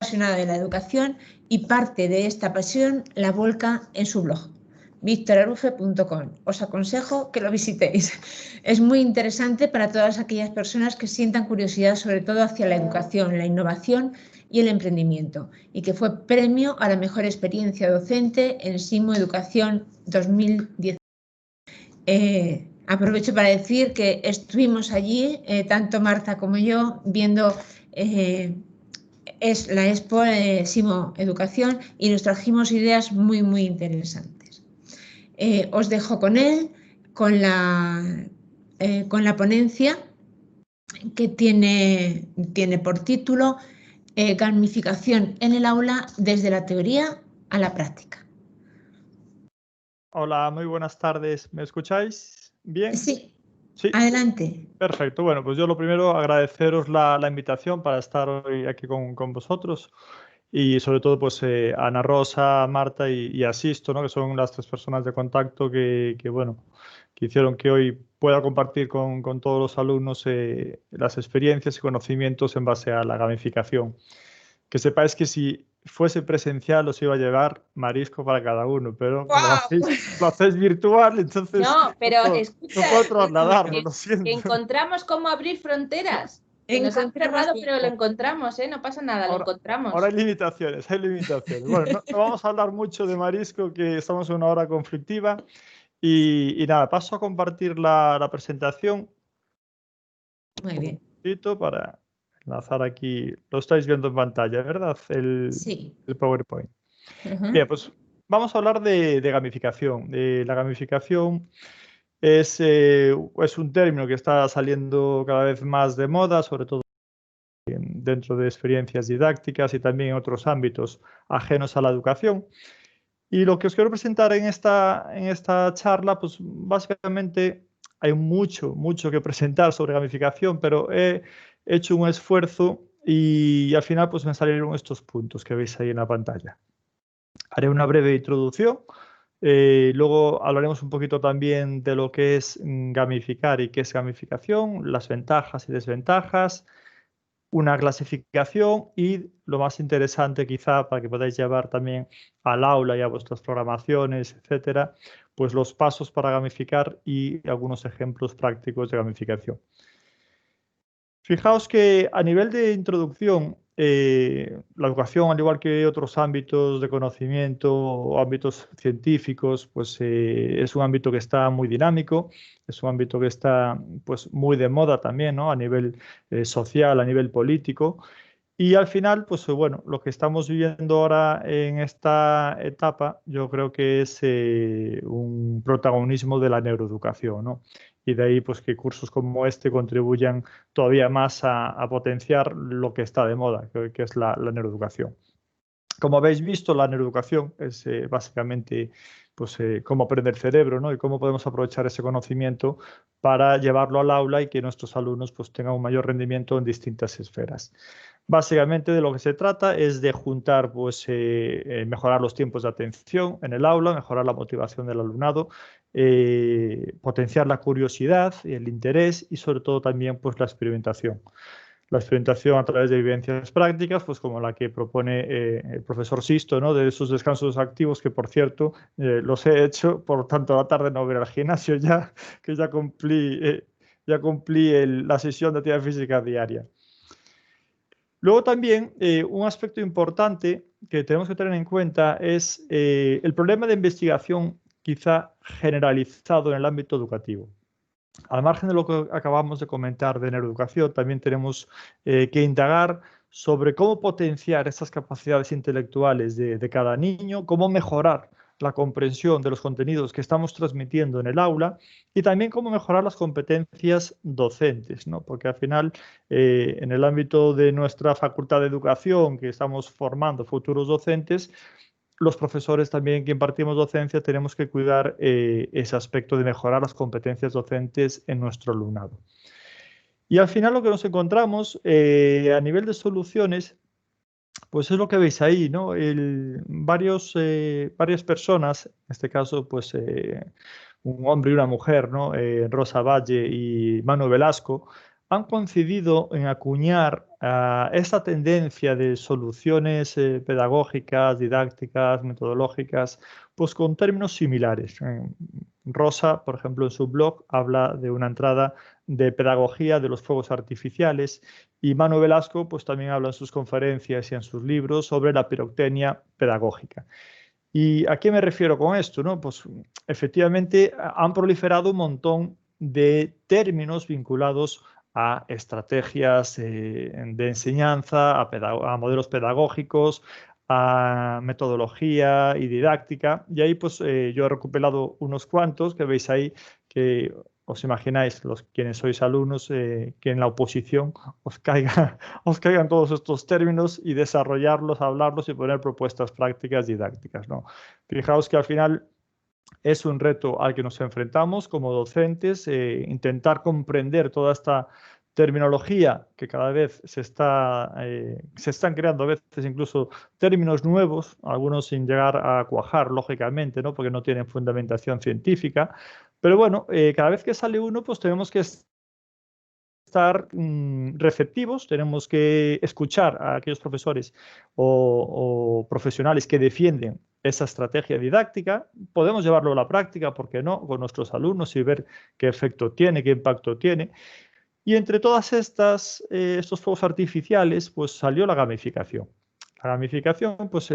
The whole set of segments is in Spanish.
apasionado de la educación y parte de esta pasión la vuelca en su blog, victorarufe.com. Os aconsejo que lo visitéis. Es muy interesante para todas aquellas personas que sientan curiosidad sobre todo hacia la educación, la innovación y el emprendimiento, y que fue premio a la mejor experiencia docente en SIMO Educación 2010. Aprovecho para decir que estuvimos allí, tanto Marta como yo, viendo es la Expo SIMO Educación, y nos trajimos ideas muy, muy interesantes. Os dejo con él, con la ponencia que tiene por título Gamificación en el aula desde la teoría a la práctica. Hola, muy buenas tardes. ¿Me escucháis bien? Sí, sí. Adelante. Perfecto. Bueno, pues yo lo primero agradeceros la invitación para estar hoy aquí con vosotros y sobre todo pues a Ana Rosa, Marta y a Sisto, ¿no? Que son las 3 personas de contacto que hicieron que hoy pueda compartir con todos los alumnos las experiencias y conocimientos en base a la gamificación. Que sepáis que si fuese presencial os iba a llevar marisco para cada uno, pero ¡Wow! lo hacéis virtual, entonces no, pero escucha, no puedo trasladarlo, lo siento. Que encontramos cómo abrir fronteras. Que nos han cerrado, pero lo encontramos, no pasa nada, lo encontramos. Ahora hay limitaciones, Bueno, no vamos a hablar mucho de marisco, que estamos en una hora conflictiva. Y nada, paso a compartir la presentación. Muy bien. Un poquito para enlazar aquí. Lo estáis viendo en pantalla, ¿verdad? Sí. El PowerPoint. Bien, pues vamos a hablar de gamificación. La gamificación es un término que está saliendo cada vez más de moda, sobre todo dentro de experiencias didácticas y también en otros ámbitos ajenos a la educación. Y lo que os quiero presentar en esta charla, pues básicamente hay mucho que presentar sobre gamificación, pero he hecho un esfuerzo y al final pues me salieron estos puntos que veis ahí en la pantalla. Haré una breve introducción, luego hablaremos un poquito también de lo que es gamificar y qué es gamificación, las ventajas y desventajas, una clasificación y lo más interesante quizá para que podáis llevar también al aula y a vuestras programaciones, etcétera, pues los pasos para gamificar y algunos ejemplos prácticos de gamificación. Fijaos que a nivel de introducción, la educación, al igual que otros ámbitos de conocimiento o ámbitos científicos, pues es un ámbito que está muy dinámico, es un ámbito que está pues muy de moda también, ¿no? A nivel social, a nivel político. Y al final, pues bueno, lo que estamos viviendo ahora en esta etapa, yo creo que es un protagonismo de la neuroeducación, ¿no? Y de ahí, pues que cursos como este contribuyan todavía más a potenciar lo que está de moda, que es la neuroeducación. Como habéis visto, la neuroeducación es básicamente pues, cómo aprender el cerebro, ¿no? Y cómo podemos aprovechar ese conocimiento para llevarlo al aula y que nuestros alumnos pues, tengan un mayor rendimiento en distintas esferas. Básicamente de lo que se trata es de juntar, pues, mejorar los tiempos de atención en el aula, mejorar la motivación del alumnado, potenciar la curiosidad y el interés y sobre todo también pues, la experimentación. La experimentación a través de vivencias prácticas, pues como la que propone el profesor Sisto, ¿no? De esos descansos activos que, por cierto, los he hecho, por tanto, a la tarde no voy al gimnasio ya, que ya cumplí la sesión de actividad física diaria. Luego también un aspecto importante que tenemos que tener en cuenta es el problema de investigación quizá generalizado en el ámbito educativo. Al margen de lo que acabamos de comentar de neuroeducación, también tenemos que indagar sobre cómo potenciar esas capacidades intelectuales de cada niño, cómo mejorar la comprensión de los contenidos que estamos transmitiendo en el aula y también cómo mejorar las competencias docentes, ¿no? Porque al final, en el ámbito de nuestra facultad de educación, que estamos formando futuros docentes, los profesores también que impartimos docencia tenemos que cuidar ese aspecto de mejorar las competencias docentes en nuestro alumnado. Y al final lo que nos encontramos a nivel de soluciones, pues es lo que veis ahí, ¿no? Varias personas, en este caso, pues un hombre y una mujer, ¿no? Rosa Valle y Manu Velasco, han coincidido en acuñar esta tendencia de soluciones pedagógicas, didácticas, metodológicas, pues con términos similares. Rosa, por ejemplo, en su blog habla de una entrada de pedagogía de los fuegos artificiales, y Manu Velasco pues también habla en sus conferencias y en sus libros sobre la pirotecnia pedagógica. ¿Y a qué me refiero con esto? ¿No? Pues efectivamente han proliferado un montón de términos vinculados a estrategias de enseñanza, a modelos pedagógicos, a metodología y didáctica. Y ahí pues yo he recopilado unos cuantos que veis ahí, que os imagináis, quienes sois alumnos, que en la oposición os caigan todos estos términos y desarrollarlos, hablarlos y poner propuestas prácticas didácticas, ¿no? Fijaos que al final es un reto al que nos enfrentamos como docentes, intentar comprender toda esta terminología que cada vez se están creando a veces incluso términos nuevos, algunos sin llegar a cuajar, lógicamente, ¿no? Porque no tienen fundamentación científica. Pero bueno, cada vez que sale uno, pues tenemos que estar receptivos, tenemos que escuchar a aquellos profesores o profesionales que defienden esa estrategia didáctica. Podemos llevarlo a la práctica, ¿por qué no?, con nuestros alumnos y ver qué efecto tiene, qué impacto tiene. Y entre todas estos fuegos artificiales, pues salió la gamificación. La gamificación, pues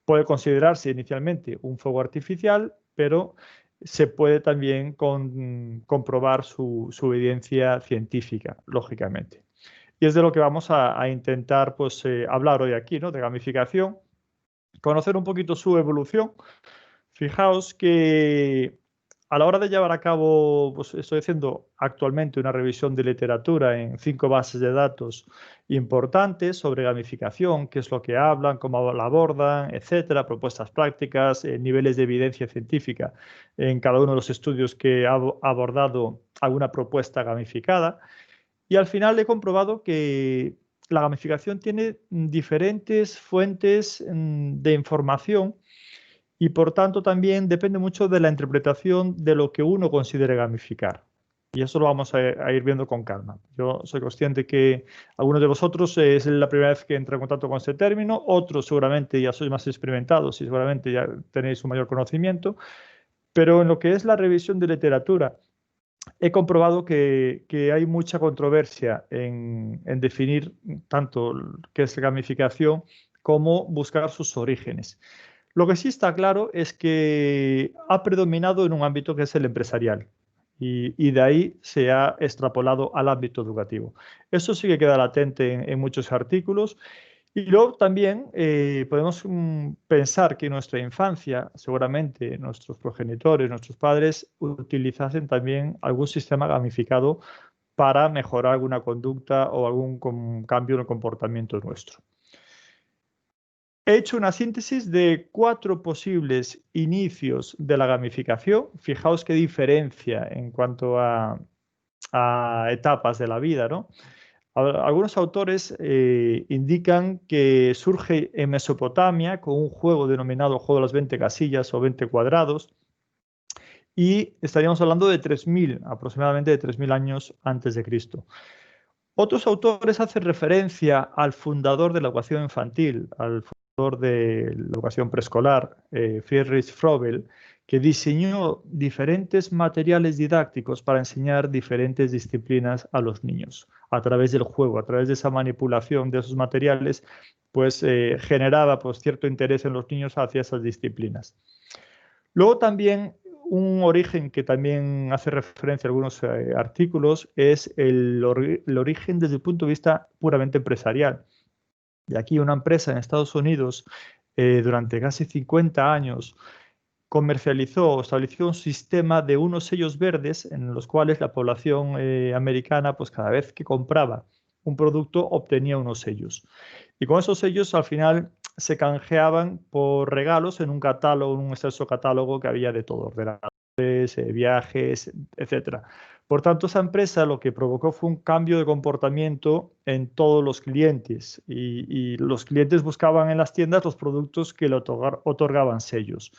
puede considerarse inicialmente un fuego artificial, pero se puede también comprobar su evidencia científica, lógicamente. Y es de lo que vamos a intentar pues, hablar hoy aquí, ¿no? De gamificación, conocer un poquito su evolución. Fijaos que a la hora de llevar a cabo, pues estoy haciendo actualmente una revisión de literatura en 5 bases de datos importantes sobre gamificación, qué es lo que hablan, cómo la abordan, etcétera, propuestas prácticas, niveles de evidencia científica en cada uno de los estudios que ha abordado alguna propuesta gamificada. Y al final he comprobado que la gamificación tiene diferentes fuentes de información, y por tanto también depende mucho de la interpretación de lo que uno considere gamificar. Y eso lo vamos a ir viendo con calma. Yo soy consciente que algunos de vosotros es la primera vez que entra en contacto con este término, otros seguramente ya sois más experimentados y seguramente ya tenéis un mayor conocimiento, pero en lo que es la revisión de literatura, he comprobado que hay mucha controversia en definir tanto qué es gamificación como buscar sus orígenes. Lo que sí está claro es que ha predominado en un ámbito que es el empresarial, y de ahí se ha extrapolado al ámbito educativo. Eso sí que queda latente en muchos artículos. Y luego también podemos pensar que en nuestra infancia, seguramente nuestros progenitores, nuestros padres utilizasen también algún sistema gamificado para mejorar alguna conducta o algún cambio en el comportamiento nuestro. He hecho una síntesis de 4 posibles inicios de la gamificación. Fijaos qué diferencia en cuanto a etapas de la vida, ¿no? Algunos autores indican que surge en Mesopotamia con un juego denominado Juego de las 20 casillas o 20 cuadrados, y estaríamos hablando de 3.000, aproximadamente de 3.000 años antes de Cristo. Otros autores hacen referencia al fundador de la educación infantil, al fundador de la educación preescolar, Friedrich Froebel, que diseñó diferentes materiales didácticos para enseñar diferentes disciplinas a los niños. A través del juego, a través de esa manipulación de esos materiales, pues generaba pues, cierto interés en los niños hacia esas disciplinas. Luego también un origen que también hace referencia a algunos artículos es el origen desde el punto de vista puramente empresarial. Y aquí una empresa en Estados Unidos durante casi 50 años estableció un sistema de unos sellos verdes en los cuales la población americana, pues cada vez que compraba un producto obtenía unos sellos. Y con esos sellos al final se canjeaban por regalos en un catálogo, un extenso catálogo que había de todo, ordenadores, viajes, etc. Por tanto, esa empresa lo que provocó fue un cambio de comportamiento en todos los clientes, y los clientes buscaban en las tiendas los productos que le otorgaban sellos.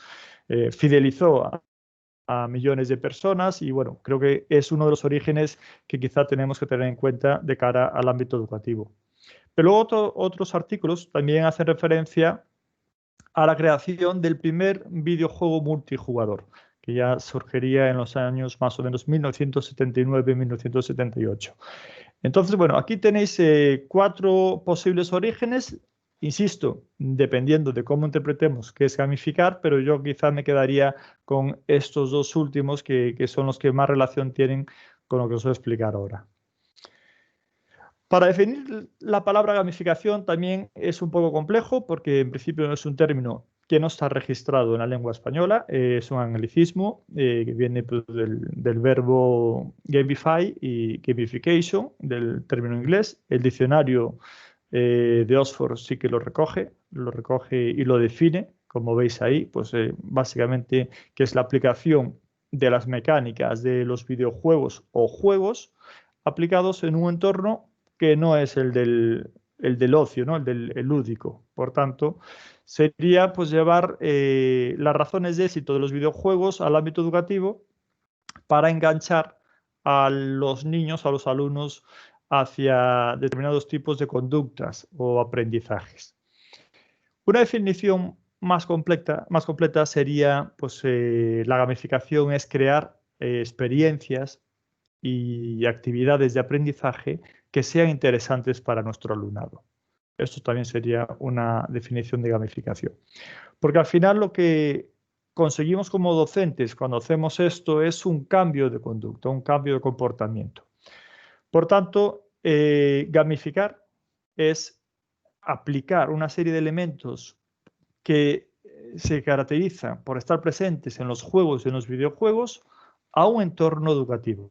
Fidelizó a millones de personas y bueno, creo que es uno de los orígenes que quizá tenemos que tener en cuenta de cara al ámbito educativo. Pero luego otros artículos también hacen referencia a la creación del primer videojuego multijugador, que ya surgiría en los años más o menos 1979-1978. Entonces, bueno, aquí tenéis 4 posibles orígenes. Insisto, dependiendo de cómo interpretemos qué es gamificar, pero yo quizá me quedaría con estos 2 últimos que son los que más relación tienen con lo que os voy a explicar ahora. Para definir la palabra gamificación también es un poco complejo porque en principio no es un término que no está registrado en la lengua española, es un anglicismo que viene pues, del verbo gamify y gamification, del término inglés. El diccionario de Oxford sí que lo recoge y lo define, como veis ahí, pues básicamente que es la aplicación de las mecánicas de los videojuegos o juegos aplicados en un entorno que no es el del ocio, ¿no? el lúdico. Por tanto, sería pues llevar las razones de éxito de los videojuegos al ámbito educativo para enganchar a los niños, a los alumnos, hacia determinados tipos de conductas o aprendizajes. Una definición más completa sería, pues, la gamificación es crear experiencias y actividades de aprendizaje que sean interesantes para nuestro alumnado. Esto también sería una definición de gamificación. Porque al final lo que conseguimos como docentes cuando hacemos esto es un cambio de conducta, un cambio de comportamiento. Por tanto, gamificar es aplicar una serie de elementos que se caracterizan por estar presentes en los juegos y en los videojuegos a un entorno educativo.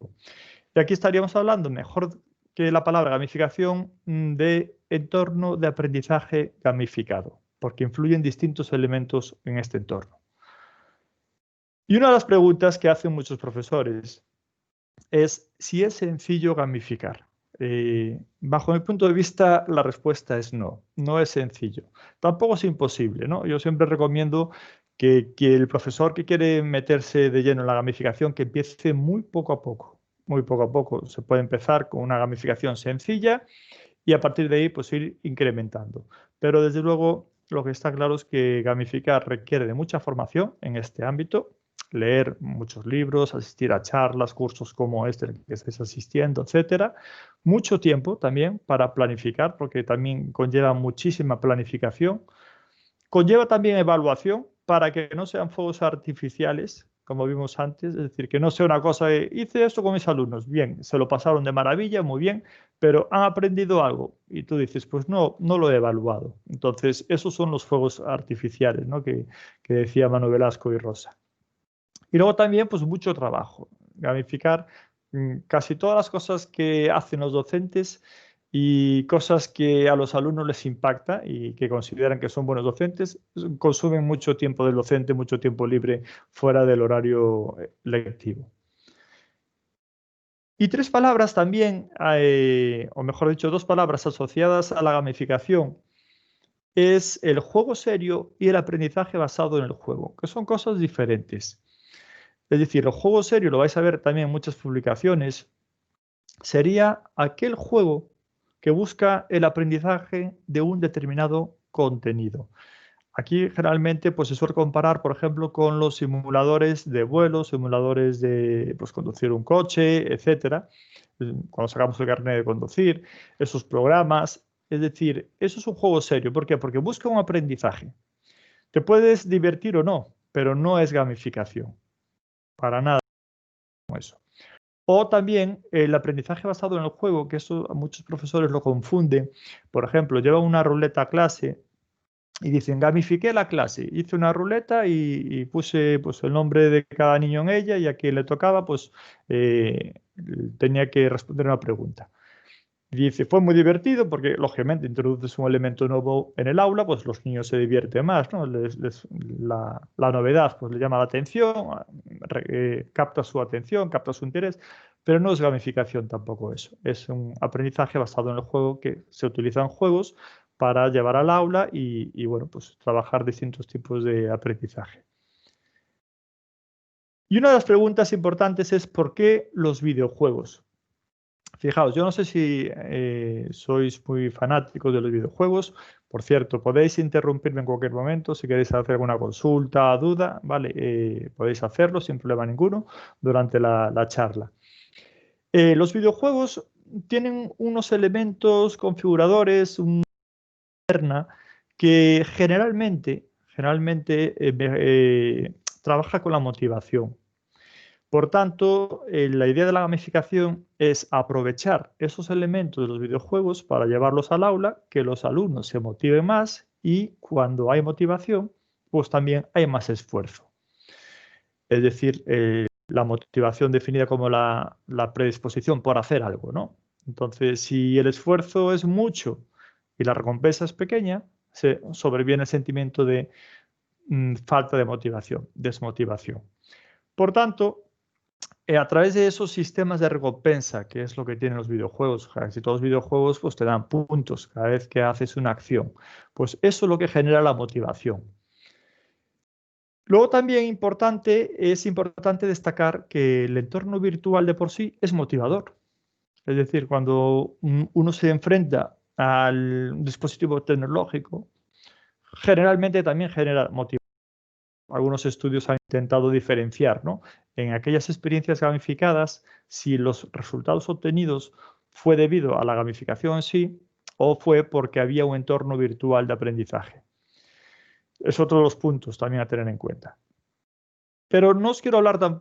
Y aquí estaríamos hablando, mejor que la palabra gamificación, de entorno de aprendizaje gamificado, porque influyen distintos elementos en este entorno. Y una de las preguntas que hacen muchos profesores es si es sencillo gamificar. Bajo mi punto de vista, la respuesta es no, no es sencillo. Tampoco es imposible, ¿no? Yo siempre recomiendo que el profesor que quiere meterse de lleno en la gamificación, que empiece muy poco a poco. Muy poco a poco. Se puede empezar con una gamificación sencilla y a partir de ahí pues ir incrementando. Pero desde luego lo que está claro es que gamificar requiere de mucha formación en este ámbito, leer muchos libros, asistir a charlas, cursos como este al que estáis asistiendo, etcétera. Mucho tiempo también para planificar, porque también conlleva muchísima planificación. Conlleva también evaluación para que no sean fuegos artificiales, como vimos antes, es decir, que no sea una cosa de hice esto con mis alumnos, bien, se lo pasaron de maravilla, muy bien, pero han aprendido algo y tú dices, pues no lo he evaluado. Entonces, esos son los fuegos artificiales, ¿no? que decía Manuel Velasco y Rosa. Y luego también, pues mucho trabajo. Gamificar casi todas las cosas que hacen los docentes y cosas que a los alumnos les impacta y que consideran que son buenos docentes, consumen mucho tiempo del docente, mucho tiempo libre fuera del horario lectivo. Y 3 palabras también, o mejor dicho, 2 palabras asociadas a la gamificación, es el juego serio y el aprendizaje basado en el juego, que son cosas diferentes. Es decir, el juego serio, lo vais a ver también en muchas publicaciones, sería aquel juego que busca el aprendizaje de un determinado contenido. Aquí generalmente pues, se suele comparar, por ejemplo, con los simuladores de vuelo, simuladores de pues, conducir un coche, etcétera. Cuando sacamos el carnet de conducir, esos programas. Es decir, eso es un juego serio. ¿Por qué? Porque busca un aprendizaje. Te puedes divertir o no, pero no es gamificación. Para nada como eso. O también el aprendizaje basado en el juego, que eso a muchos profesores lo confunden. Por ejemplo, llevan una ruleta a clase y dicen, gamifiqué la clase. Hice una ruleta y puse pues, el nombre de cada niño en ella y a quien le tocaba, pues tenía que responder una pregunta. Dice, fue muy divertido porque, lógicamente, introduces un elemento nuevo en el aula, pues los niños se divierten más, ¿no? La novedad pues le llama la atención, capta su atención, capta su interés, pero no es gamificación tampoco eso. Es un aprendizaje basado en el juego que se utilizan juegos para llevar al aula y bueno, pues trabajar distintos tipos de aprendizaje. Y una de las preguntas importantes es ¿por qué los videojuegos? Fijaos, yo no sé si sois muy fanáticos de los videojuegos. Por cierto, podéis interrumpirme en cualquier momento si queréis hacer alguna consulta, duda, ¿vale? Podéis hacerlo sin problema ninguno durante la charla. Los videojuegos tienen unos elementos configuradores, una interna que generalmente trabaja con la motivación. Por tanto, la idea de la gamificación es aprovechar esos elementos de los videojuegos para llevarlos al aula, que los alumnos se motiven más y cuando hay motivación, pues también hay más esfuerzo. Es decir, la motivación definida como la predisposición por hacer algo, ¿no? Entonces, si el esfuerzo es mucho y la recompensa es pequeña, se sobreviene el sentimiento de falta de motivación, desmotivación. Por tanto, a través de esos sistemas de recompensa, que es lo que tienen los videojuegos, casi todos los videojuegos pues te dan puntos cada vez que haces una acción, pues eso es lo que genera la motivación. Luego también es importante destacar que el entorno virtual de por sí es motivador. Es decir, cuando uno se enfrenta al dispositivo tecnológico, generalmente también genera motivación. Algunos estudios han intentado diferenciar, ¿no? En aquellas experiencias gamificadas, si los resultados obtenidos fue debido a la gamificación en sí o fue porque había un entorno virtual de aprendizaje. Es otro de los puntos también a tener en cuenta. Pero no os quiero hablar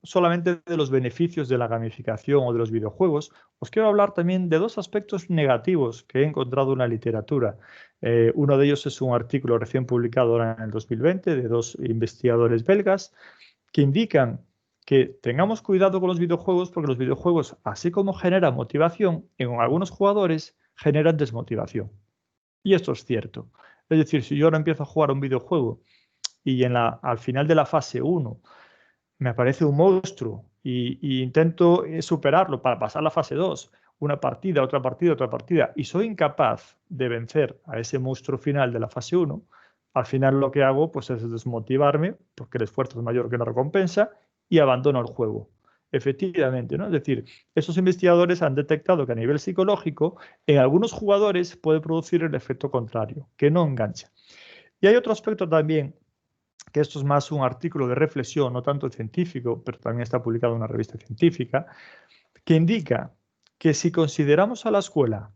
solamente de los beneficios de la gamificación o de los videojuegos, os quiero hablar también de dos aspectos negativos que he encontrado en la literatura. Uno de ellos es un artículo recién publicado ahora en el 2020 de dos investigadores belgas que indican que tengamos cuidado con los videojuegos porque los videojuegos, así como generan motivación, en algunos jugadores generan desmotivación. Y esto es cierto. Es decir, si yo ahora empiezo a jugar un videojuego y al final de la fase 1 me aparece un monstruo y intento superarlo para pasar la fase 2, una partida, otra partida, otra partida, y soy incapaz de vencer a ese monstruo final de la fase 1, al final lo que hago pues, es desmotivarme, porque el esfuerzo es mayor que la recompensa, y abandono el juego. Efectivamente, ¿no? Es decir, esos investigadores han detectado que a nivel psicológico, en algunos jugadores puede producir el efecto contrario, que no engancha. Y hay otro aspecto también que esto es más un artículo de reflexión, no tanto científico, pero también está publicado en una revista científica, que indica que si consideramos a la escuela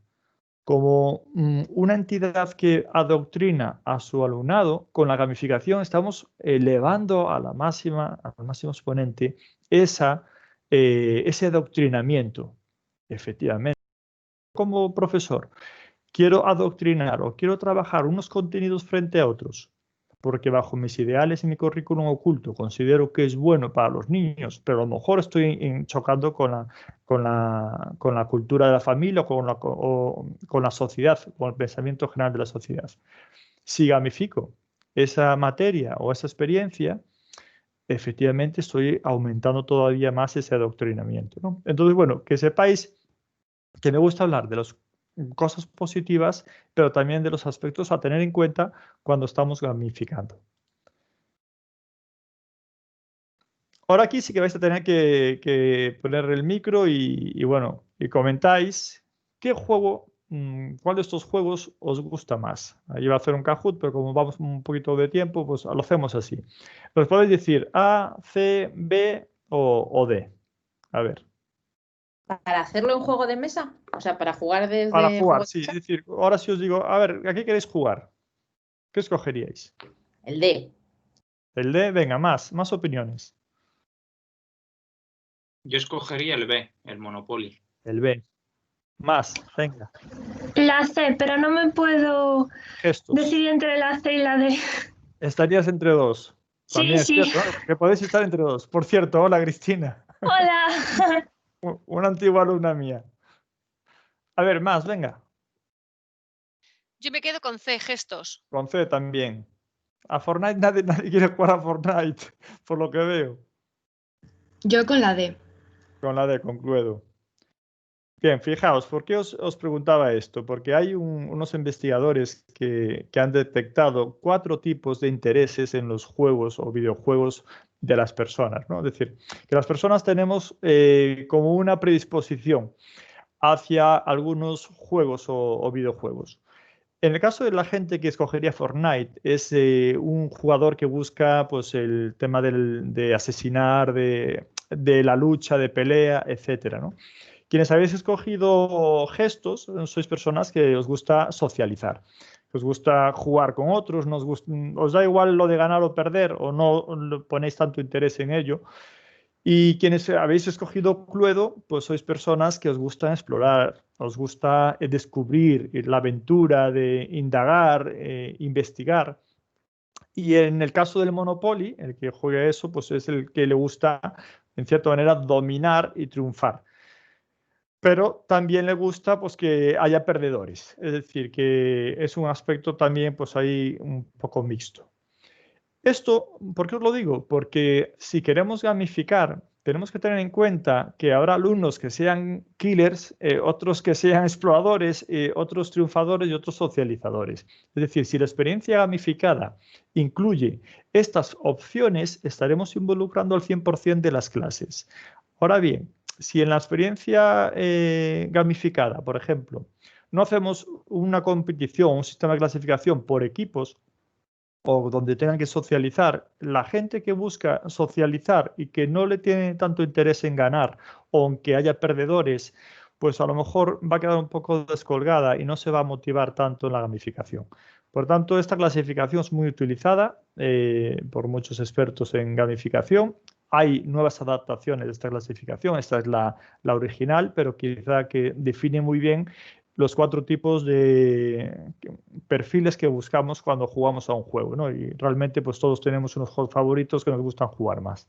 como una entidad que adoctrina a su alumnado, con la gamificación estamos elevando al máximo exponente ese adoctrinamiento. Efectivamente, como profesor, quiero adoctrinar o quiero trabajar unos contenidos frente a otros, porque bajo mis ideales y mi currículum oculto considero que es bueno para los niños, pero a lo mejor estoy chocando con la cultura de la familia o con la sociedad, con el pensamiento general de la sociedad. Si gamifico esa materia o esa experiencia, efectivamente estoy aumentando todavía más ese adoctrinamiento, ¿no? Entonces, bueno, que sepáis que me gusta hablar de las cosas positivas, pero también de los aspectos a tener en cuenta cuando estamos gamificando. Ahora aquí sí que vais a tener que poner el micro y bueno, y comentáis qué juego, cuál de estos juegos os gusta más. Ahí va a hacer un Kahoot, pero como vamos un poquito de tiempo, pues lo hacemos así. Os podéis decir A, C, B o D. A ver. ¿Para hacerlo un juego de mesa? O sea, para jugar desde Para jugar, juego sí. de Es mesa. decir, ahora sí os digo, a ver, ¿a qué queréis jugar? ¿Qué escogeríais? El D. El D, venga, más opiniones. Yo escogería el B, el Monopoly. El B. Más, venga. La C, pero no me puedo Gestos. decidir entre la C y la D. Estarías entre dos. También es Sí. cierto, ¿no? Que podéis estar entre dos. Por cierto, hola Cristina. Hola. Una antigua alumna mía. A ver, más, venga. Yo me quedo con C, gestos. Con C también. A Fortnite nadie quiere jugar a Fortnite, por lo que veo. Yo con la D. Con la D, con Cluedo. Bien, fijaos, ¿por qué os preguntaba esto? Porque hay unos investigadores que han detectado 4 tipos de intereses en los juegos o videojuegos de las personas, ¿no? Es decir, que las personas tenemos como una predisposición hacia algunos juegos o videojuegos. En el caso de la gente que escogería Fortnite, es un jugador que busca pues, el tema de asesinar, de la lucha, de pelea, etcétera, ¿no? Quienes habéis escogido gestos, sois personas que os gusta socializar, que os gusta jugar con otros, os da igual lo de ganar o perder o no ponéis tanto interés en ello. Y quienes habéis escogido Cluedo, pues sois personas que os gusta explorar, os gusta descubrir la aventura de indagar, investigar. Y en el caso del Monopoly, el que juega eso, pues es el que le gusta, en cierta manera, dominar y triunfar. Pero también le gusta pues, que haya perdedores, es decir, que es un aspecto también pues, ahí un poco mixto. Esto, ¿por qué os lo digo? Porque si queremos gamificar, tenemos que tener en cuenta que habrá alumnos que sean killers, otros que sean exploradores, otros triunfadores y otros socializadores. Es decir, si la experiencia gamificada incluye estas opciones, estaremos involucrando al 100% de las clases. Ahora bien, si en la experiencia gamificada, por ejemplo, no hacemos una competición, un sistema de clasificación por equipos, o donde tengan que socializar, la gente que busca socializar y que no le tiene tanto interés en ganar, o aunque haya perdedores, pues a lo mejor va a quedar un poco descolgada y no se va a motivar tanto en la gamificación. Por tanto, esta clasificación es muy utilizada por muchos expertos en gamificación. Hay nuevas adaptaciones de esta clasificación, esta es la original, pero quizá que define muy bien los 4 tipos de perfiles que buscamos cuando jugamos a un juego, ¿no? Y realmente pues todos tenemos unos juegos favoritos que nos gustan jugar más.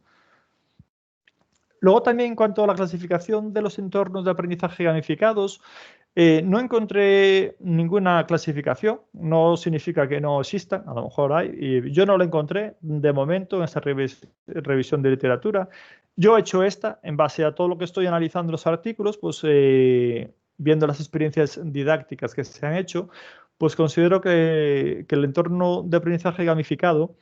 Luego también en cuanto a la clasificación de los entornos de aprendizaje gamificados, no encontré ninguna clasificación, no significa que no existan, a lo mejor hay, y yo no la encontré de momento en esta revisión de literatura. Yo he hecho esta en base a todo lo que estoy analizando los artículos, pues viendo las experiencias didácticas que se han hecho, pues considero que el entorno de aprendizaje gamificado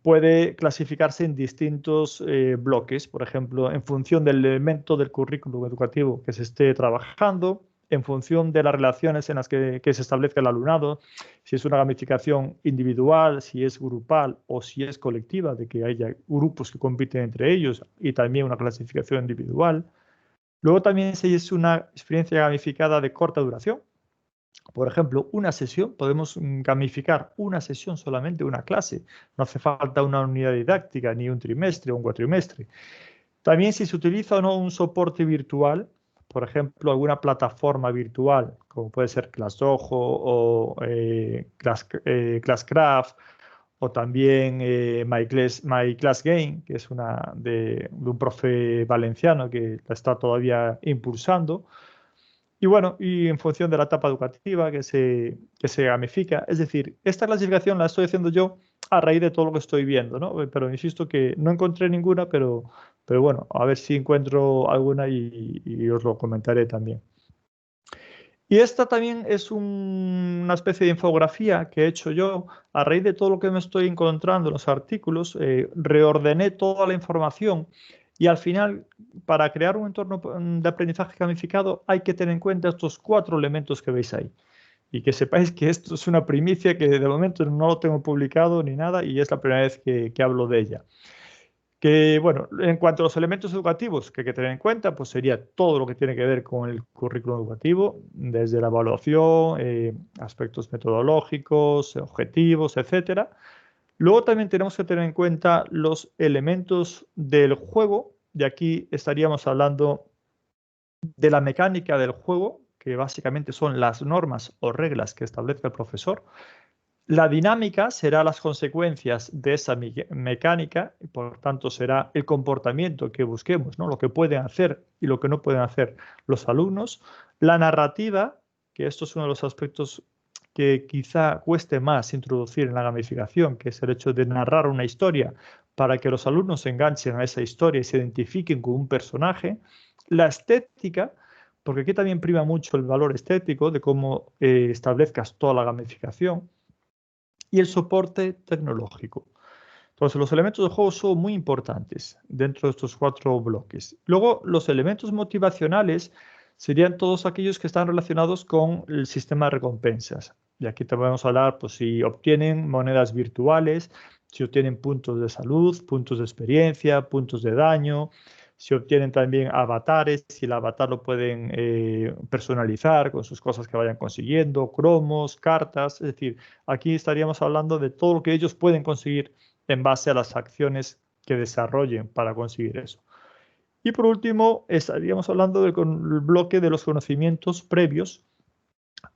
puede clasificarse en distintos bloques, por ejemplo, en función del elemento del currículum educativo que se esté trabajando, en función de las relaciones en las que se establezca el alumnado, si es una gamificación individual, si es grupal o si es colectiva, de que haya grupos que compiten entre ellos y también una clasificación individual. Luego también si es una experiencia gamificada de corta duración. Por ejemplo, una sesión, podemos gamificar una sesión solamente, una clase. No hace falta una unidad didáctica, ni un trimestre o un cuatrimestre. También si se utiliza o no un soporte virtual, por ejemplo, alguna plataforma virtual, como puede ser ClassDojo o Classcraft, o también My Class Game, que es una de un profe valenciano que la está todavía impulsando. Y bueno, y en función de la etapa educativa que se gamifica. Es decir, esta clasificación la estoy haciendo yo a raíz de todo lo que estoy viendo, ¿no? Pero insisto que no encontré ninguna, pero bueno, a ver si encuentro alguna y os lo comentaré también. Y esta también es una especie de infografía que he hecho yo a raíz de todo lo que me estoy encontrando en los artículos. Reordené toda la información y al final, para crear un entorno de aprendizaje gamificado, hay que tener en cuenta estos 4 elementos que veis ahí. Y que sepáis que esto es una primicia que de momento no lo tengo publicado ni nada y es la primera vez que hablo de ella. Que, bueno, en cuanto a los elementos educativos que hay que tener en cuenta, pues sería todo lo que tiene que ver con el currículum educativo, desde la evaluación, aspectos metodológicos, objetivos, etcétera. Luego también tenemos que tener en cuenta los elementos del juego, y aquí estaríamos hablando de la mecánica del juego, que básicamente son las normas o reglas que establezca el profesor. La dinámica será las consecuencias de esa mecánica y por tanto será el comportamiento que busquemos, ¿no? Lo que pueden hacer y lo que no pueden hacer los alumnos. La narrativa, que esto es uno de los aspectos que quizá cueste más introducir en la gamificación, que es el hecho de narrar una historia para que los alumnos se enganchen a esa historia y se identifiquen con un personaje. La estética, porque aquí también prima mucho el valor estético de cómo establezcas toda la gamificación. Y el soporte tecnológico. Entonces, los elementos de juego son muy importantes dentro de estos 4 bloques. Luego, los elementos motivacionales serían todos aquellos que están relacionados con el sistema de recompensas. Y aquí te podemos hablar, pues, si obtienen monedas virtuales, si obtienen puntos de salud, puntos de experiencia, puntos de daño, si obtienen también avatares, si el avatar lo pueden personalizar con sus cosas que vayan consiguiendo, cromos, cartas. Es decir, aquí estaríamos hablando de todo lo que ellos pueden conseguir en base a las acciones que desarrollen para conseguir eso. Y por último, estaríamos hablando del bloque de los conocimientos previos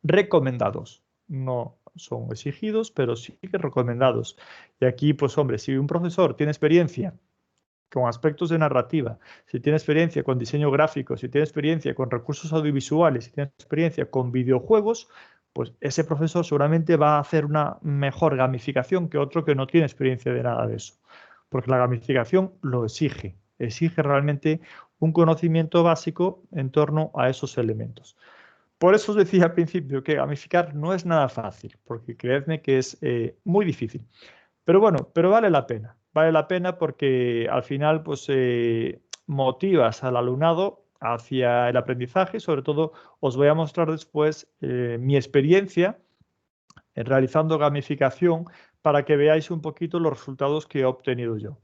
recomendados. No son exigidos, pero sí que recomendados. Y aquí, pues hombre, si un profesor tiene experiencia con aspectos de narrativa, si tiene experiencia con diseño gráfico, si tiene experiencia con recursos audiovisuales, si tiene experiencia con videojuegos, pues ese profesor seguramente va a hacer una mejor gamificación que otro que no tiene experiencia de nada de eso. Porque la gamificación lo exige realmente un conocimiento básico en torno a esos elementos. Por eso os decía al principio que gamificar no es nada fácil, porque creedme que es muy difícil. Pero bueno, pero vale la pena. Vale la pena porque al final pues motivas al alumnado hacia el aprendizaje. Sobre todo os voy a mostrar después mi experiencia realizando gamificación para que veáis un poquito los resultados que he obtenido yo.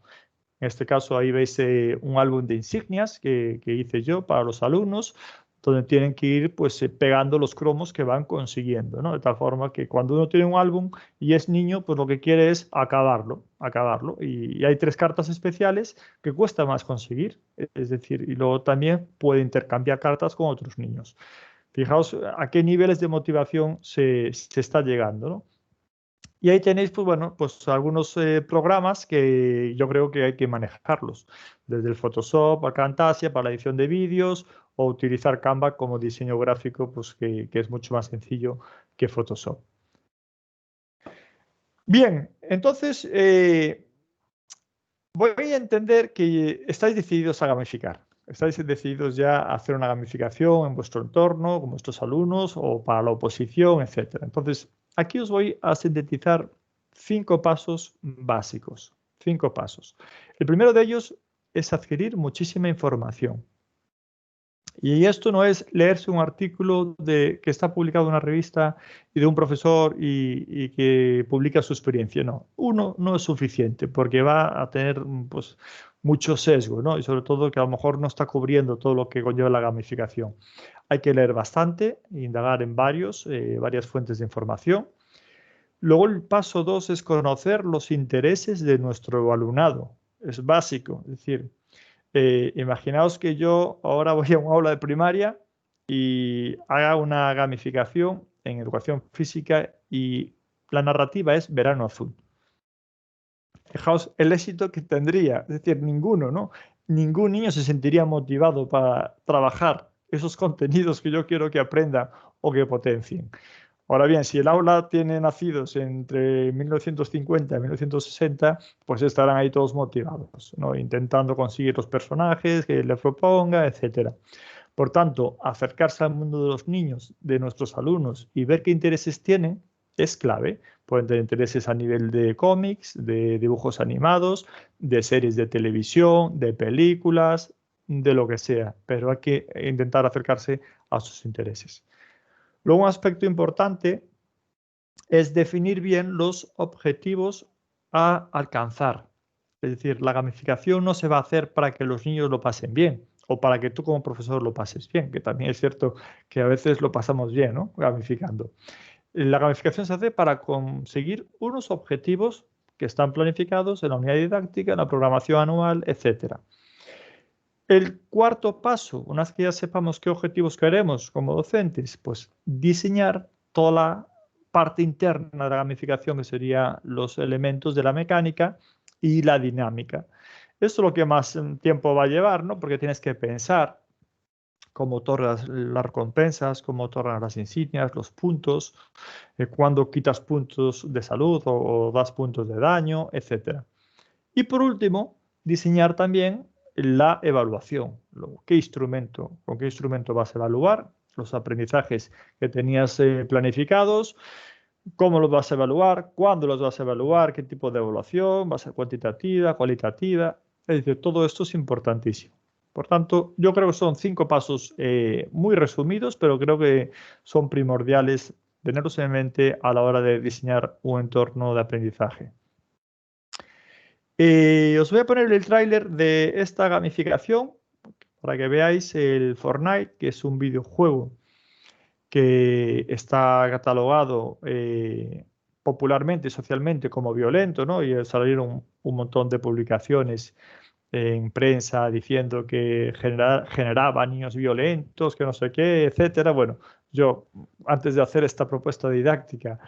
En este caso ahí veis un álbum de insignias que hice yo para los alumnos, donde tienen que ir pues pegando los cromos que van consiguiendo, ¿no? De tal forma que cuando uno tiene un álbum y es niño, pues lo que quiere es acabarlo. Y hay 3 cartas especiales que cuesta más conseguir, es decir, y luego también puede intercambiar cartas con otros niños. Fijaos a qué niveles de motivación se está llegando, ¿no? Y ahí tenéis, pues bueno, pues algunos programas que yo creo que hay que manejarlos, desde el Photoshop a Camtasia para la edición de vídeos o utilizar Canva como diseño gráfico, pues que es mucho más sencillo que Photoshop. Bien, entonces voy a entender que estáis decididos a gamificar. Estáis decididos ya a hacer una gamificación en vuestro entorno, con vuestros alumnos o para la oposición, etc. Entonces, aquí os voy a sintetizar 5 pasos básicos. 5 pasos. El primero de ellos es adquirir muchísima información. Y esto no es leerse un artículo que está publicado en una revista y de un profesor y que publica su experiencia. No, uno no es suficiente porque va a tener pues, mucho sesgo, ¿no? Y sobre todo que a lo mejor no está cubriendo todo lo que conlleva la gamificación. Hay que leer bastante, indagar en varias fuentes de información. Luego el paso 2 es conocer los intereses de nuestro alumnado. Es básico, es decir, imaginaos que yo ahora voy a un aula de primaria y haga una gamificación en educación física y la narrativa es Verano Azul. Fijaos el éxito que tendría, es decir, ninguno, ¿no? Ningún niño se sentiría motivado para trabajar esos contenidos que yo quiero que aprendan o que potencien. Ahora bien, si el aula tiene nacidos entre 1950 y 1960, pues estarán ahí todos motivados, ¿no? Intentando conseguir los personajes que les proponga, etc. Por tanto, acercarse al mundo de los niños, de nuestros alumnos y ver qué intereses tienen es clave. Pueden tener intereses a nivel de cómics, de dibujos animados, de series de televisión, de películas, de lo que sea, pero hay que intentar acercarse a sus intereses. Luego, un aspecto importante es definir bien los objetivos a alcanzar. Es decir, la gamificación no se va a hacer para que los niños lo pasen bien o para que tú como profesor lo pases bien, que también es cierto que a veces lo pasamos bien, ¿no? Gamificando. La gamificación se hace para conseguir unos objetivos que están planificados en la unidad didáctica, en la programación anual, etc. El cuarto paso, una vez que ya sepamos qué objetivos queremos como docentes, pues diseñar toda la parte interna de la gamificación, que serían los elementos de la mecánica y la dinámica. Esto es lo que más tiempo va a llevar, ¿no? Porque tienes que pensar cómo otorgas las recompensas, cómo otorgas las insignias, los puntos, cuándo quitas puntos de salud o das puntos de daño, etc. Y por último, diseñar también la evaluación. ¿Con qué instrumento vas a evaluar? Los aprendizajes que tenías planificados, cómo los vas a evaluar, cuándo los vas a evaluar, qué tipo de evaluación, va a ser cuantitativa, cualitativa. Es decir, todo esto es importantísimo. Por tanto, yo creo que son 5 pasos muy resumidos, pero creo que son primordiales tenerlos en mente a la hora de diseñar un entorno de aprendizaje. Os voy a poner el tráiler de esta gamificación para que veáis el Fortnite, que es un videojuego que está catalogado popularmente, socialmente como violento, ¿no? Y salieron un montón de publicaciones en prensa diciendo que generaba niños violentos, que no sé qué, etcétera. Bueno, yo antes de hacer esta propuesta didáctica,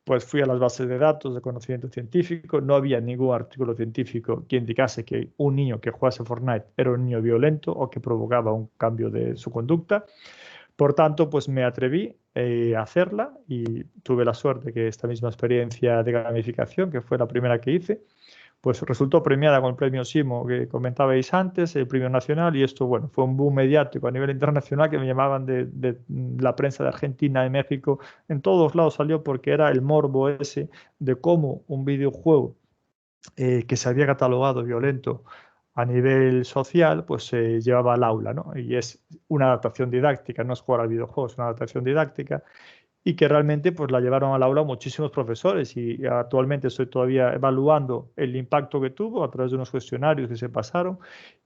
pues fui a las bases de datos de conocimiento científico, no había ningún artículo científico que indicase que un niño que jugase Fortnite era un niño violento o que provocaba un cambio de su conducta. Por tanto, pues me atreví a hacerla y tuve la suerte que esta misma experiencia de gamificación, que fue la primera que hice, pues resultó premiada con el premio SIMO que comentabais antes, el premio nacional, y esto, bueno, fue un boom mediático a nivel internacional que me llamaban de la prensa de Argentina, de México, en todos lados salió porque era el morbo ese de cómo un videojuego que se había catalogado violento a nivel social, pues se llevaba al aula, ¿no? Y es una adaptación didáctica, no es jugar al videojuego, es una adaptación didáctica y que realmente pues la llevaron al aula muchísimos profesores y actualmente estoy todavía evaluando el impacto que tuvo a través de unos cuestionarios que se pasaron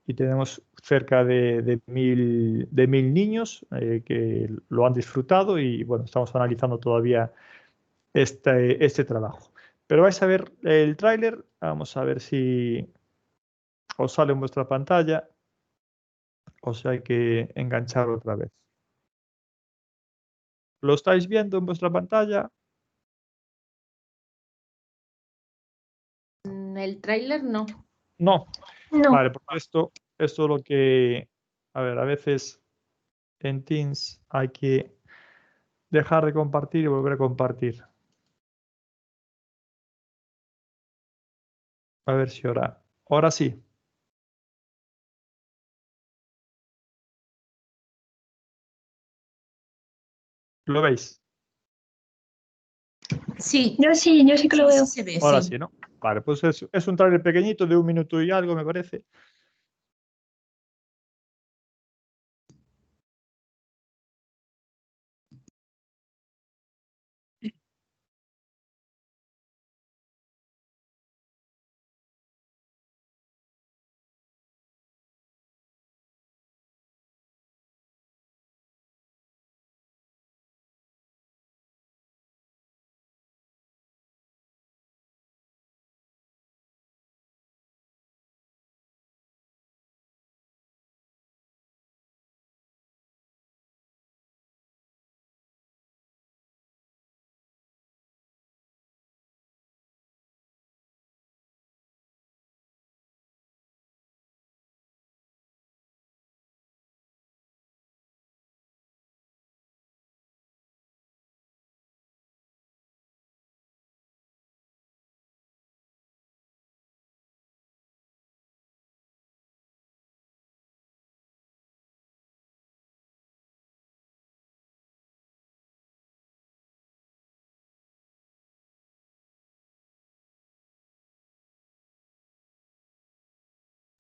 y tenemos cerca de mil niños que lo han disfrutado y bueno, estamos analizando todavía este trabajo. Pero vais a ver el tráiler, vamos a ver si os sale en vuestra pantalla o si hay que enganchar otra vez. ¿Lo estáis viendo en vuestra pantalla? El tráiler no. No. No. Vale, porque esto es lo que, a ver, a veces en Teams hay que dejar de compartir y volver a compartir. A ver si ahora sí. ¿Lo veis? Sí, Yo sí que lo veo. sí se ve, Ahora sí. sí, ¿no? Vale, pues es un tráiler pequeñito de 1 minuto y algo, me parece.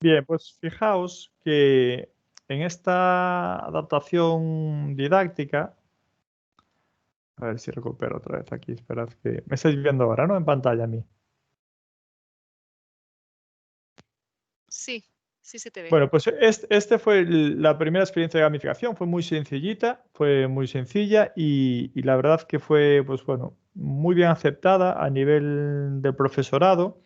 Bien, pues fijaos que en esta adaptación didáctica, a ver si recupero otra vez aquí, esperad que me estáis viendo ahora, ¿no? En pantalla a mí. Sí, sí se te ve. Bueno, pues este fue la primera experiencia de gamificación, fue muy sencillita, fue muy sencilla y la verdad que fue, pues bueno, muy bien aceptada a nivel del profesorado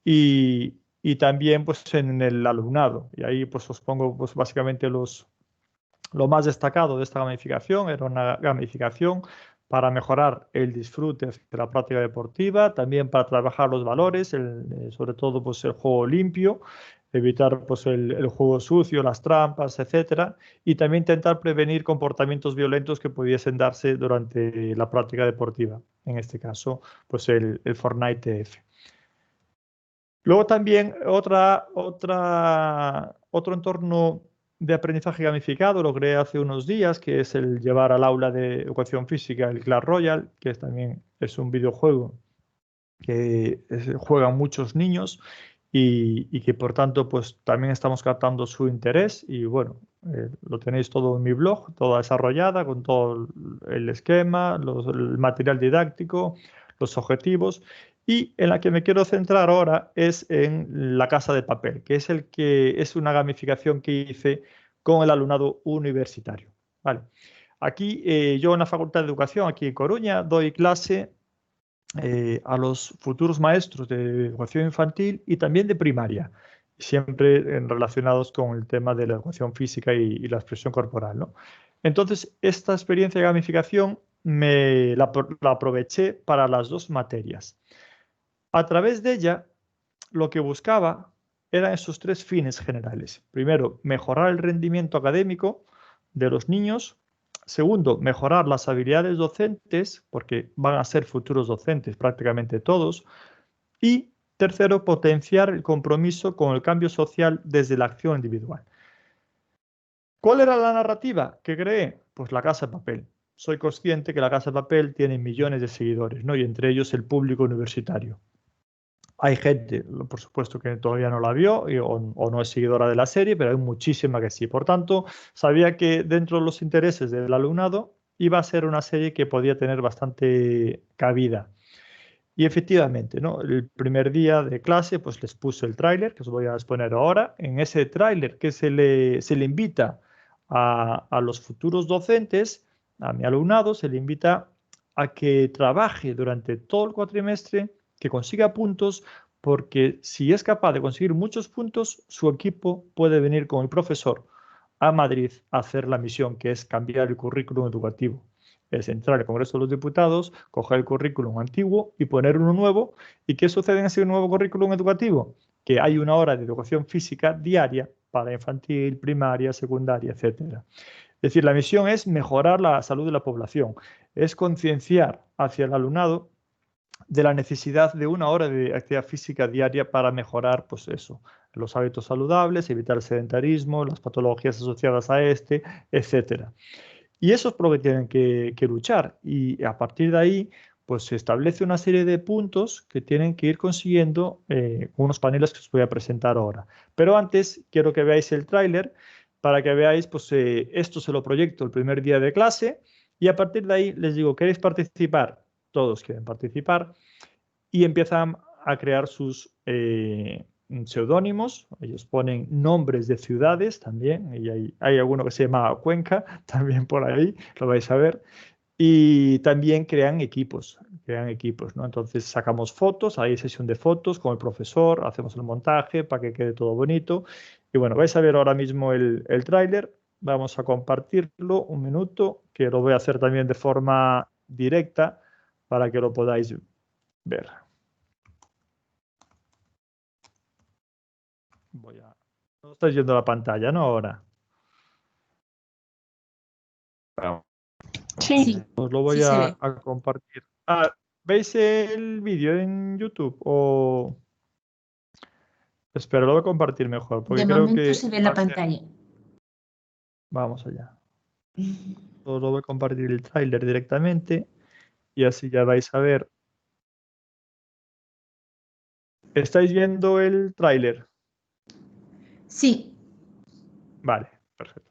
y también pues en el alumnado. Y ahí pues os pongo pues básicamente lo más destacado de esta gamificación. Era una gamificación para mejorar el disfrute de la práctica deportiva, también para trabajar los valores, sobre todo pues el juego limpio, evitar pues el juego sucio, las trampas, etcétera, y también intentar prevenir comportamientos violentos que pudiesen darse durante la práctica deportiva, en este caso pues el Fortnite TF. Luego también otro entorno de aprendizaje gamificado lo creé hace unos días, que es el llevar al aula de educación física el Clash Royale, que también es un videojuego que juegan muchos niños y que por tanto pues también estamos captando su interés y bueno, lo tenéis todo en mi blog, toda desarrollada con todo el esquema, el material didáctico, los objetivos y en la que me quiero centrar ahora es en la casa de papel, que es una gamificación que hice con el alumnado universitario. Vale. Aquí yo en la Facultad de Educación, aquí en Coruña, doy clase a los futuros maestros de educación infantil y también de primaria, siempre relacionados con el tema de la educación física y la expresión corporal, ¿no? Entonces, esta experiencia de gamificación la aproveché para las dos materias. A través de ella, lo que buscaba eran esos tres fines generales. Primero, mejorar el rendimiento académico de los niños. Segundo, mejorar las habilidades docentes, porque van a ser futuros docentes prácticamente todos. Y tercero, potenciar el compromiso con el cambio social desde la acción individual. ¿Cuál era la narrativa que creé? Pues La Casa de Papel. Soy consciente que La Casa de Papel tiene millones de seguidores, ¿no? Y entre ellos el público universitario. Hay gente, por supuesto, que todavía no la vio o no es seguidora de la serie, pero hay muchísima que sí. Por tanto, sabía que dentro de los intereses del alumnado iba a ser una serie que podía tener bastante cabida. Y efectivamente, ¿no? El primer día de clase, pues les puse el tráiler, que os voy a exponer ahora. En ese tráiler que se le invita a los futuros docentes, a mi alumnado, se le invita a que trabaje durante todo el cuatrimestre, que consiga puntos, porque si es capaz de conseguir muchos puntos, su equipo puede venir con el profesor a Madrid a hacer la misión, que es cambiar el currículum educativo. Es entrar al Congreso de los Diputados, coger el currículum antiguo y poner uno nuevo. ¿Y qué sucede en ese nuevo currículum educativo? Que hay una hora de educación física diaria para infantil, primaria, secundaria, etcétera. Es decir, la misión es mejorar la salud de la población, es concienciar hacia el alumnado de la necesidad de una hora de actividad física diaria para mejorar, pues eso, los hábitos saludables, evitar el sedentarismo, las patologías asociadas a este, etcétera. Y eso es por lo que tienen que luchar. Y a partir de ahí, pues se establece una serie de puntos que tienen que ir consiguiendo con unos paneles que os voy a presentar ahora. Pero antes quiero que veáis el tráiler para que veáis, pues esto se lo proyecto el primer día de clase y a partir de ahí les digo, ¿queréis participar? Todos quieren participar y empiezan a crear sus seudónimos. Ellos ponen nombres de ciudades también, y hay alguno que se llama Cuenca, también por ahí, lo vais a ver. Y también crean equipos, ¿no? Entonces sacamos fotos, hay sesión de fotos con el profesor, hacemos el montaje para que quede todo bonito. Y bueno, vais a ver ahora mismo el tráiler, vamos a compartirlo un minuto, que lo voy a hacer también de forma directa para que lo podáis ver. No estáis viendo la pantalla, ¿no? Ahora. Sí. Os lo voy Sí se a ve. compartir. Ah, ¿veis el vídeo en YouTube? O espero, lo voy a compartir mejor, porque De creo momento que se ve la pantalla. Vamos allá. Os lo voy a compartir el tráiler directamente y así ya vais a ver. ¿Estáis viendo el tráiler? Sí, Vale, perfecto.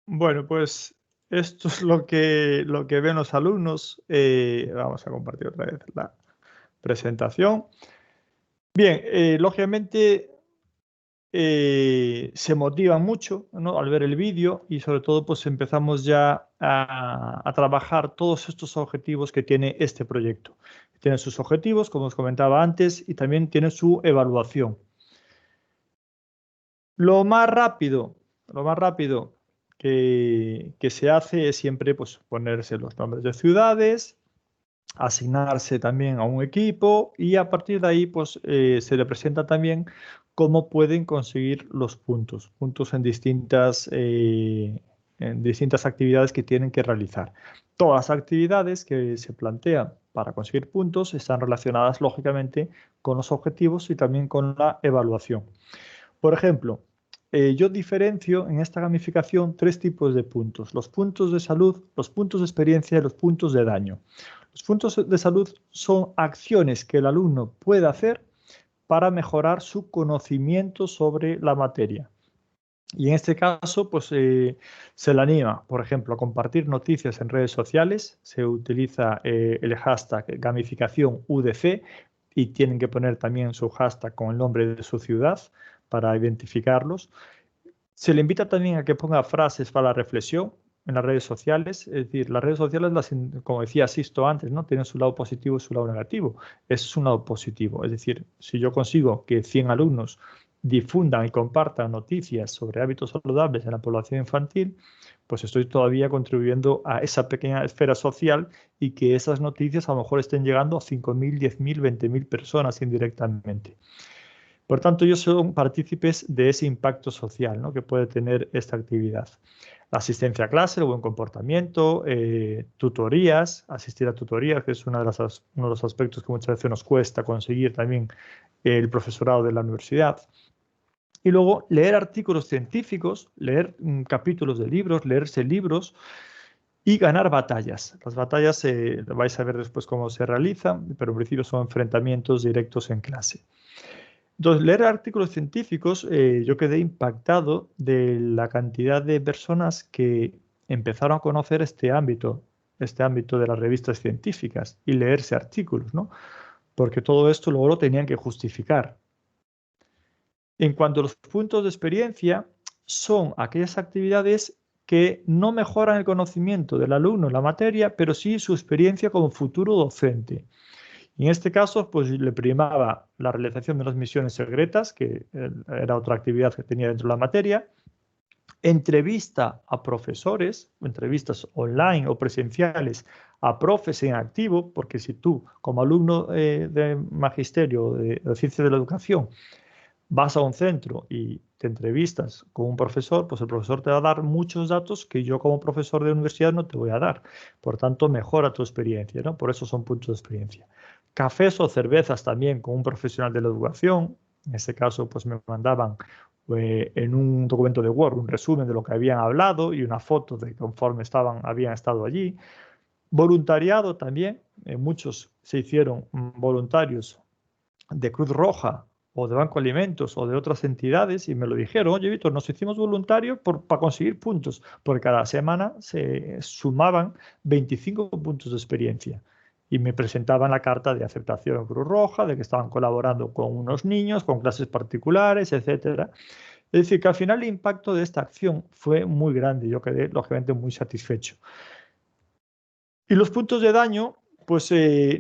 Bueno, pues esto es lo que ven los alumnos. Vamos a compartir otra vez la presentación. Bien, lógicamente se motivan mucho, ¿no?, al ver el vídeo y sobre todo pues empezamos ya a trabajar todos estos objetivos que tiene este proyecto. Tiene sus objetivos, como os comentaba antes, y también tiene su evaluación. Lo más rápido que se hace es siempre pues, ponerse los nombres de ciudades, asignarse también a un equipo y a partir de ahí pues, se le presenta también cómo pueden conseguir los puntos en distintas actividades que tienen que realizar. Todas las actividades que se plantean para conseguir puntos están relacionadas lógicamente con los objetivos y también con la evaluación. Por ejemplo, yo diferencio en esta gamificación 3 tipos de puntos: los puntos de salud, los puntos de experiencia y los puntos de daño. Los puntos de salud son acciones que el alumno puede hacer para mejorar su conocimiento sobre la materia. Y en este caso, pues se le anima, por ejemplo, a compartir noticias en redes sociales. Se utiliza el hashtag gamificación UDC y tienen que poner también su hashtag con el nombre de su ciudad para identificarlos. Se le invita también a que ponga frases para la reflexión en las redes sociales. Es decir, las redes sociales, como decía Sisto antes, ¿no?, tienen su lado positivo y su lado negativo. Ese es un lado positivo. Es decir, si yo consigo que 100 alumnos difundan y compartan noticias sobre hábitos saludables en la población infantil, pues estoy todavía contribuyendo a esa pequeña esfera social y que esas noticias a lo mejor estén llegando a 5.000, 10.000, 20.000 personas indirectamente. Por tanto, ellos son partícipes de ese impacto social, ¿no?, que puede tener esta actividad. La asistencia a clase, el buen comportamiento, tutorías, asistir a tutorías, que es uno de los aspectos que muchas veces nos cuesta conseguir también el profesorado de la universidad. Y luego leer artículos científicos, leer capítulos de libros, leerse libros y ganar batallas. Las batallas vais a ver después cómo se realizan, pero en principio son enfrentamientos directos en clase. Entonces, leer artículos científicos, yo quedé impactado de la cantidad de personas que empezaron a conocer este ámbito de las revistas científicas y leerse artículos, ¿no? Porque todo esto luego lo tenían que justificar. En cuanto a los puntos de experiencia, son aquellas actividades que no mejoran el conocimiento del alumno en la materia, pero sí su experiencia como futuro docente. Y en este caso, pues le primaba la realización de las misiones secretas, que era otra actividad que tenía dentro de la materia, entrevista a profesores, entrevistas online o presenciales a profes en activo, porque si tú, como alumno de magisterio o de ciencias de la educación, vas a un centro y te entrevistas con un profesor, pues el profesor te va a dar muchos datos que yo como profesor de universidad no te voy a dar. Por tanto, mejora tu experiencia, ¿no? Por eso son puntos de experiencia. Cafés o cervezas también con un profesional de la educación. En este caso, pues me mandaban en un documento de Word un resumen de lo que habían hablado y una foto de conforme habían estado allí. Voluntariado también. Muchos se hicieron voluntarios de Cruz Roja o de Banco Alimentos o de otras entidades y me lo dijeron: oye, Víctor, nos hicimos voluntarios para conseguir puntos, porque cada semana se sumaban 25 puntos de experiencia y me presentaban la carta de aceptación en Cruz Roja, de que estaban colaborando con unos niños, con clases particulares, etcétera. Es decir, que al final el impacto de esta acción fue muy grande. Yo quedé, lógicamente, muy satisfecho. Y los puntos de daño, pues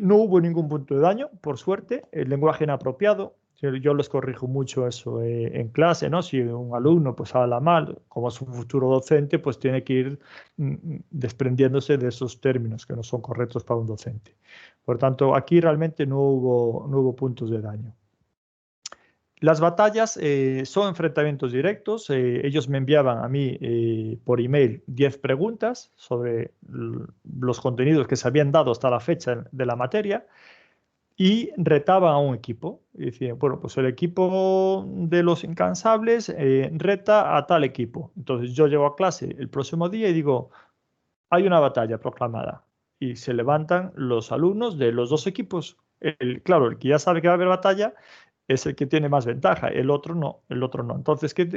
no hubo ningún punto de daño, por suerte. El lenguaje inapropiado, yo les corrijo mucho eso en clase, ¿no? Si un alumno pues habla mal, como es un futuro docente, pues tiene que ir desprendiéndose de esos términos que no son correctos para un docente. Por tanto, aquí realmente no hubo puntos de daño. Las batallas son enfrentamientos directos. Ellos me enviaban a mí por email 10 preguntas sobre los contenidos que se habían dado hasta la fecha de la materia y retaban a un equipo. Y decían, bueno, pues el equipo de los incansables reta a tal equipo. Entonces yo llego a clase el próximo día y digo, hay una batalla proclamada. Y se levantan los alumnos de los dos equipos. Claro, el que ya sabe que va a haber batalla es el que tiene más ventaja, el otro no. Entonces, ¿qué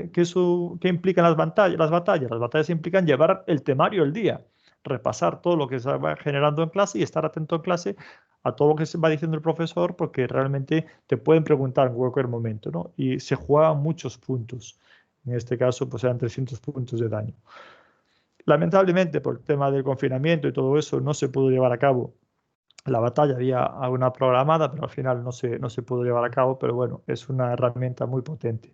implican las batallas? Las batallas implican llevar el temario del día, repasar todo lo que se va generando en clase y estar atento en clase a todo lo que se va diciendo el profesor, porque realmente te pueden preguntar en cualquier momento, ¿no? Y se juegan muchos puntos. En este caso, pues eran 300 puntos de daño. Lamentablemente, por el tema del confinamiento y todo eso, no se pudo llevar a cabo la batalla. Había una programada, pero al final no se pudo llevar a cabo, pero bueno, es una herramienta muy potente.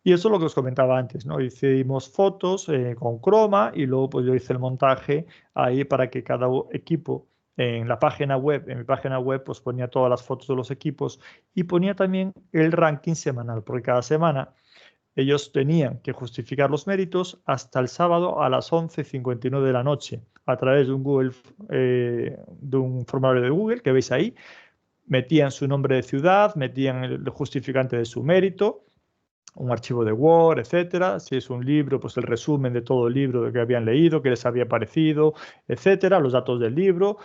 Y eso es lo que os comentaba antes, ¿no? Hicimos fotos con croma y luego pues yo hice el montaje ahí para que cada equipo en mi página web, pues ponía todas las fotos de los equipos y ponía también el ranking semanal, porque cada semana ellos tenían que justificar los méritos hasta el sábado a las 11:59 de la noche a través de un formulario de Google que veis ahí. Metían su nombre de ciudad, metían el justificante de su mérito, un archivo de Word, etcétera. Si es un libro, pues el resumen de todo el libro que habían leído, qué les había parecido, etcétera, los datos del libro.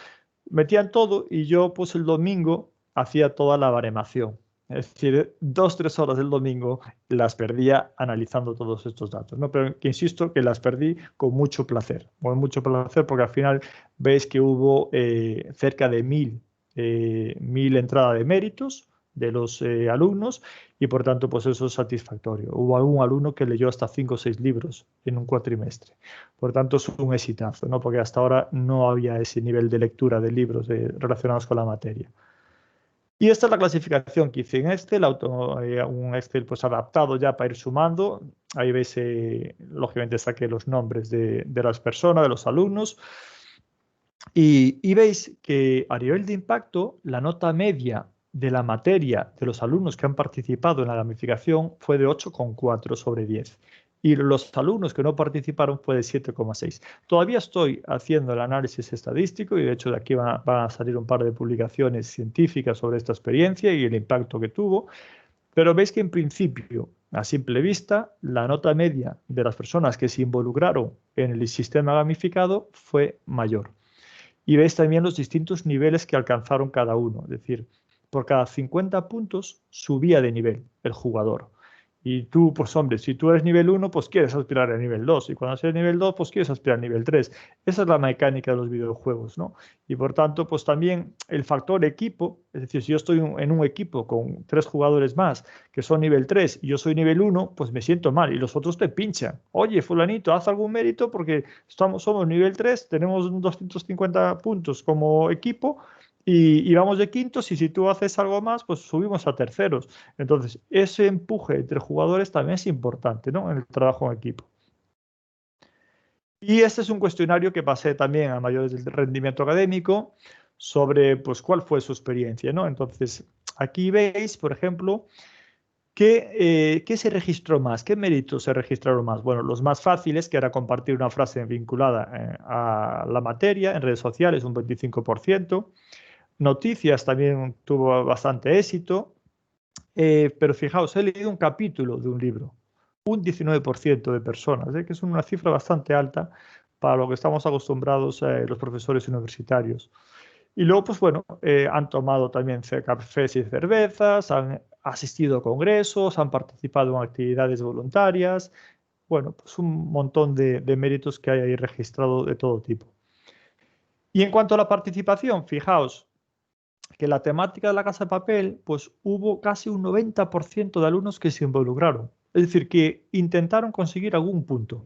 Metían todo y yo pues el domingo hacía toda la baremación. Es decir, 2-3 horas del domingo las perdía analizando todos estos datos, ¿no? Pero que insisto que las perdí con mucho placer, porque al final veis que hubo cerca de 1000 entradas de méritos de los alumnos y por tanto pues eso es satisfactorio. Hubo algún alumno que leyó hasta 5 o 6 libros en un cuatrimestre. Por tanto es un exitazo, ¿no? Porque hasta ahora no había ese nivel de lectura de libros relacionados con la materia. Y esta es la clasificación que hice en Excel, un Excel pues adaptado ya para ir sumando. Ahí veis, lógicamente saqué los nombres de las personas, de los alumnos. Y veis que a nivel de impacto, la nota media de la materia de los alumnos que han participado en la gamificación fue de 8,4 sobre 10. Y los alumnos que no participaron fue de 7,6. Todavía estoy haciendo el análisis estadístico y de hecho de aquí van a salir un par de publicaciones científicas sobre esta experiencia y el impacto que tuvo. Pero veis que en principio, a simple vista, la nota media de las personas que se involucraron en el sistema gamificado fue mayor. Y veis también los distintos niveles que alcanzaron cada uno. Es decir, por cada 50 puntos subía de nivel el jugador. Y tú, pues hombre, si tú eres nivel 1, pues quieres aspirar a nivel 2. Y cuando eres nivel 2, pues quieres aspirar a nivel 3. Esa es la mecánica de los videojuegos, ¿no? Y por tanto, pues también el factor equipo, es decir, si yo estoy en un equipo con 3 jugadores más que son nivel 3 y yo soy nivel 1, pues me siento mal y los otros te pinchan. Oye, fulanito, haz algún mérito porque somos nivel 3, tenemos 250 puntos como equipo, y vamos de quintos y si tú haces algo más, pues subimos a terceros. Entonces, ese empuje entre jugadores también es importante, ¿no? En el trabajo en equipo. Y este es un cuestionario que pasé también a mayores del rendimiento académico sobre, pues, cuál fue su experiencia, ¿no? Entonces, aquí veis, por ejemplo, ¿qué se registró más? ¿Qué méritos se registraron más? Bueno, los más fáciles, que era compartir una frase vinculada a la materia en redes sociales, un 25%. Noticias también tuvo bastante éxito, pero fijaos, he leído un capítulo de un libro, un 19% de personas, que es una cifra bastante alta para lo que estamos acostumbrados los profesores universitarios. Y luego, pues bueno, han tomado también cafés y cervezas, han asistido a congresos, han participado en actividades voluntarias, bueno, pues un montón de méritos que hay ahí registrados de todo tipo. Y en cuanto a la participación, fijaos, que la temática de la Casa de Papel, pues hubo casi un 90% de alumnos que se involucraron. Es decir, que intentaron conseguir algún punto.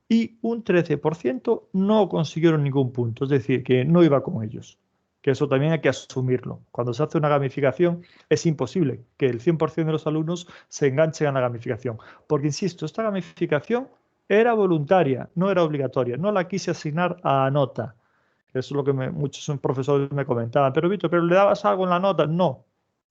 Y un 13% no consiguieron ningún punto. Es decir, que no iba con ellos. Que eso también hay que asumirlo. Cuando se hace una gamificación, es imposible que el 100% de los alumnos se enganchen a la gamificación. Porque, insisto, esta gamificación era voluntaria, no era obligatoria. No la quise asignar a nota. Eso es lo que muchos profesores me comentaban. Pero Víctor, ¿pero le dabas algo en la nota? No,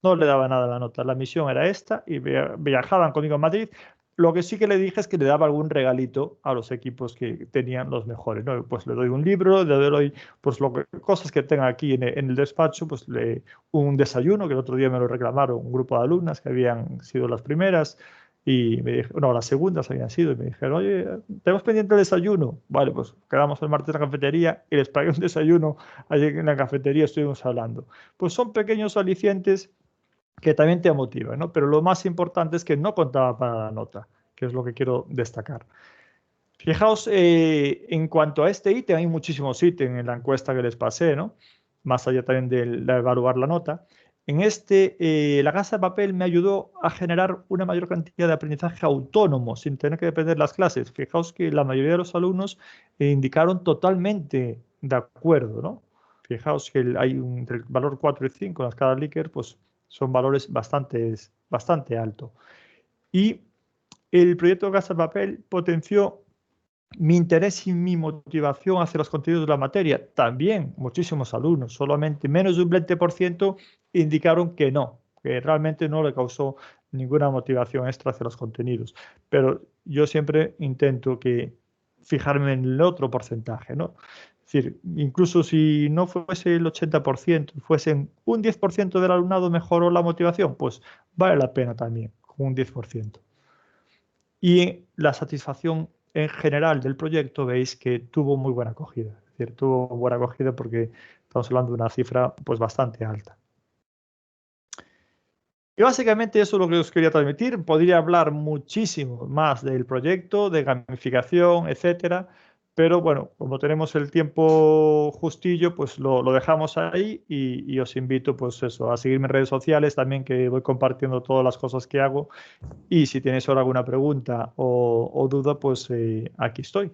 no le daba nada en la nota. La misión era esta y viajaban conmigo a Madrid. Lo que sí que le dije es que le daba algún regalito a los equipos que tenían los mejores, ¿no? Pues le doy un libro, le doy pues cosas que tenga aquí en el despacho, pues un desayuno, que el otro día me lo reclamaron un grupo de alumnas que habían sido las primeras. Y me dijeron, no, las segundas habían sido, y me dijeron, oye, tenemos pendiente el desayuno. Vale, pues quedamos el martes en la cafetería y les pagué un desayuno allí en la cafetería, estuvimos hablando. Pues son pequeños alicientes que también te motiva, ¿no? Pero lo más importante es que no contaba para la nota, que es lo que quiero destacar. Fijaos, en cuanto a este ítem, hay muchísimos ítems en la encuesta que les pasé, ¿no? Más allá también de evaluar la nota. En este, la casa de papel me ayudó a generar una mayor cantidad de aprendizaje autónomo, sin tener que depender de las clases. Fijaos que la mayoría de los alumnos indicaron totalmente de acuerdo, ¿no? Fijaos que hay entre el valor 4 y 5 en la escala Likert, pues son valores bastante altos. Y el proyecto Casa de Papel potenció mi interés y mi motivación hacia los contenidos de la materia. También muchísimos alumnos, solamente menos de un 20% indicaron que no, que realmente no le causó ninguna motivación extra hacia los contenidos. Pero yo siempre intento fijarme en el otro porcentaje, ¿no? Es decir, incluso si no fuese el 80%, fuesen un 10% del alumnado mejoró la motivación, pues vale la pena también, con un 10%. Y la satisfacción en general del proyecto veis que tuvo muy buena acogida. Es decir, tuvo buena acogida porque estamos hablando de una cifra pues bastante alta. Y básicamente eso es lo que os quería transmitir. Podría hablar muchísimo más del proyecto, de gamificación, etcétera. Pero bueno, como tenemos el tiempo justillo, pues lo dejamos ahí y os invito pues eso, a seguirme en redes sociales también, que voy compartiendo todas las cosas que hago. Y si tenéis ahora alguna pregunta o duda, pues aquí estoy.